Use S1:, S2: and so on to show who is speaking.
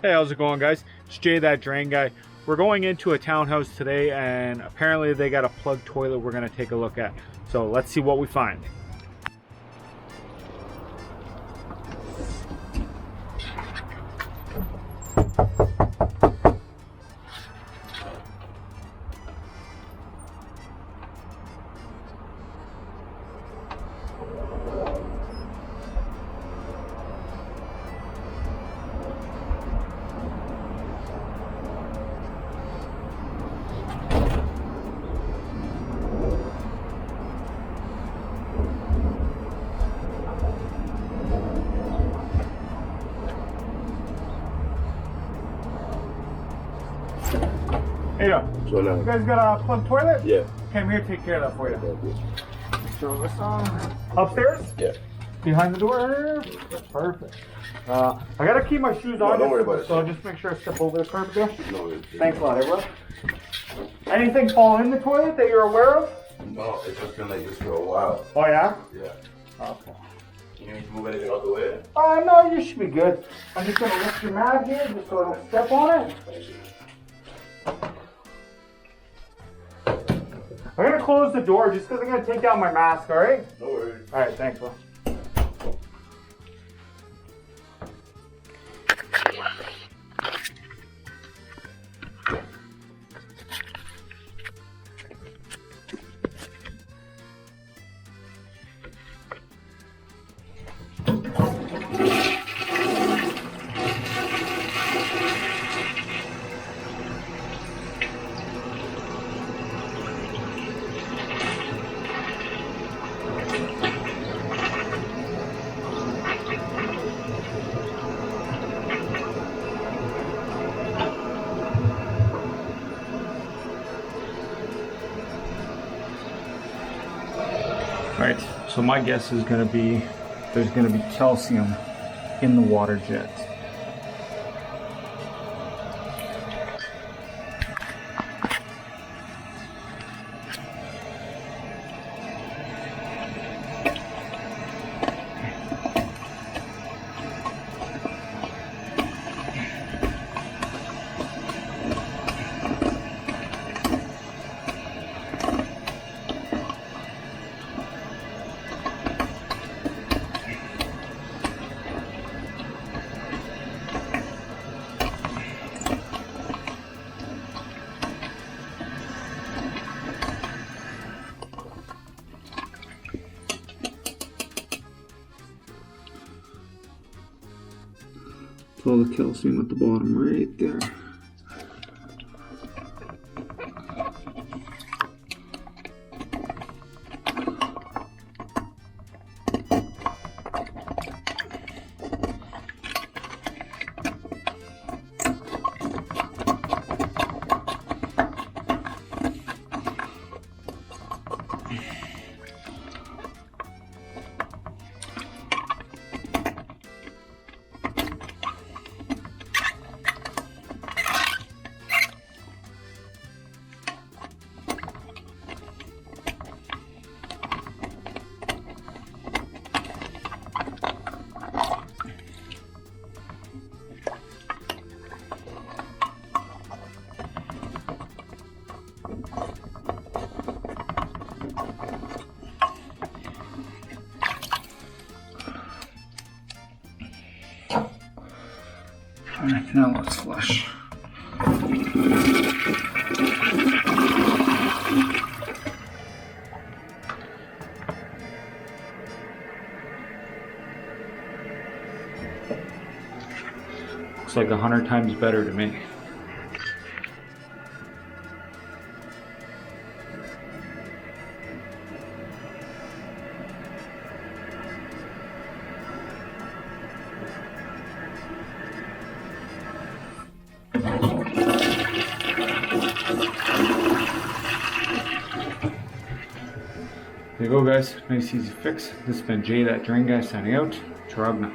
S1: Hey, how's it going, guys? It's Jay, that drain guy. We're going into a townhouse today, and apparently they got a plug toilet we're going to take a look at. So let's see what we find. Hey,
S2: So now,
S1: you guys got a plug toilet?
S2: yeah.
S1: Okay, I'm here to take care of that for you. Throw this on. Upstairs?
S2: Yeah.
S1: Behind the door? Perfect. I gotta keep my shoes on,
S2: don't worry about it.
S1: So I'll just make sure I step over the curb there.
S2: No,
S1: Thanks a lot, everyone. Anything fall in the toilet that you're aware of?
S2: no, it's just been like this for a while.
S1: Oh, yeah?
S2: Yeah.
S1: Okay.
S2: You need to move anything out the way?
S1: No, you should be good. I'm just gonna lift your mat here just so I don't step on it. I'm gonna close the door just because I'm gonna take down my mask, alright?
S2: No worries.
S1: Alright, thanks, bro. Right, so my guess is going to be there's going to be calcium in the water jet. It's all the calcium at the bottom right there. Alright, now let's flush. Looks like 100 times better to me. There you go, guys. Nice easy fix. This has been Jay, that drain guy, signing out. Charagna.